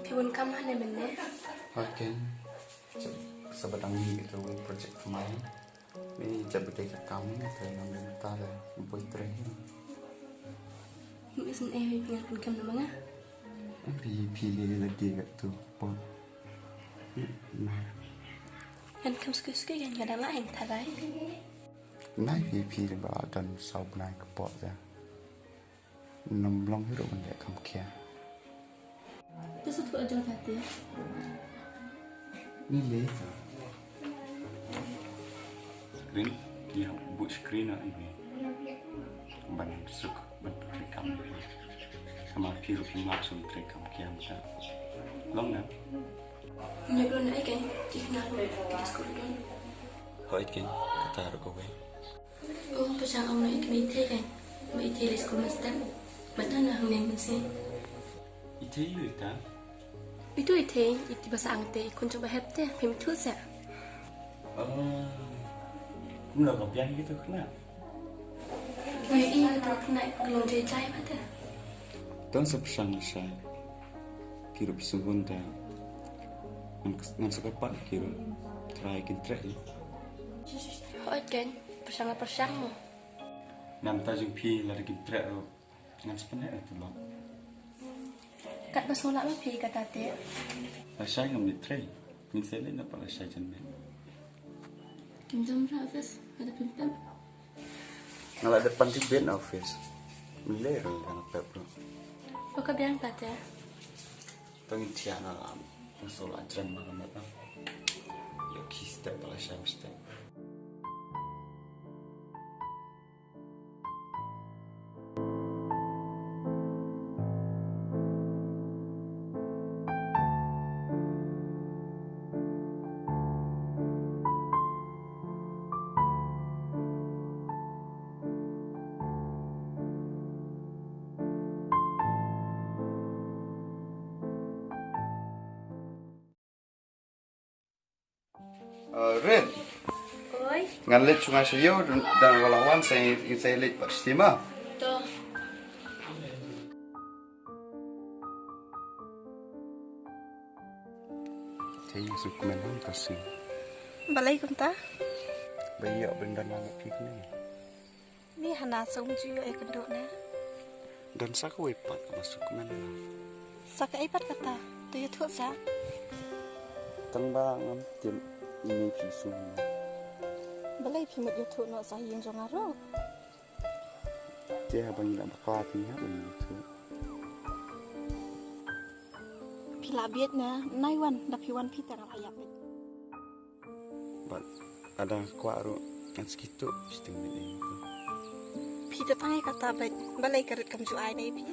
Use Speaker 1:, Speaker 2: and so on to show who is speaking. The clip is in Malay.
Speaker 1: Pun kamu hanya benar.
Speaker 2: Oke, sebetang ini itu project kemarin. Ini jadi kami dalam bentar buat training.
Speaker 1: Mungkin pengakuan kamu nama ngah?
Speaker 2: Pilih lagi tu pun. Nah,
Speaker 1: Kan kamu suka yang ada lain tarai.
Speaker 2: nah pilih badan sau benai kepot ya. Nomblong hidup benda kamu kia.
Speaker 1: Terus tu aja tadi.
Speaker 2: Ni leh. Screen, dia buat screen ini. Ban suka bentuk rekam. Sama piru maksud rekam kian tak. Long na.
Speaker 1: Ni belum naik kan? Tidak nak kita sekolah dulu.
Speaker 2: Hoi kan, kata aku kan.
Speaker 1: Oh, pasang orang naik meeting kan? Meeting di sekolah master. Betul nak hang mesti.
Speaker 2: Itu itu tak?
Speaker 1: Itu bahasa Angte. Kun coba hafte, pem tu sa.
Speaker 2: Cũng là gặp danh cái thứ khác nào.
Speaker 1: Người yêu tôi naik belum jadi cai pada.
Speaker 2: Tuan sepasang saya, kira bisubun dah. Ngan sekapat kira try kintrek ni.
Speaker 1: Hoi kan? Pasang mu.
Speaker 2: Nam tajung pi lari kintrek tu. Ngan sepenek tu lah.
Speaker 1: Kat bersolak lah pergi kata dia.
Speaker 2: Saya ngam ni try. Min saya ni dapat saya jenis.
Speaker 1: Kim jom office ada pintam.
Speaker 2: Ngalah depan di band office. Miler kan apa bro.
Speaker 1: Oka biang tata.
Speaker 2: Tengin tiana lam. Masuk ajaran malam apa. Yo kista pala saya mesti. Ren,
Speaker 1: Oi,
Speaker 2: ngan let sungai sayo dan walawan saya let bersama.
Speaker 1: toh.
Speaker 2: Saya suka main kasih.
Speaker 1: Balai kunta.
Speaker 2: Bayi benda nama piknik.
Speaker 1: Ni hana sung ju ai kenduk na.
Speaker 2: Dan saya wepat masuk main.
Speaker 1: Saka ipat kata. Tu ya thuk sa.
Speaker 2: Tembang tim ini pisung.
Speaker 1: Balai pimut ya thuk no sa yin jong aro.
Speaker 2: Dia abang nak berkelatih begitu.
Speaker 1: Pila biet na naiwan da piwan pi tang ayak.
Speaker 2: But ada kuaru yang segitu sistem ini.
Speaker 1: Pi ta tai kata balai karit kam ju ai nei pi.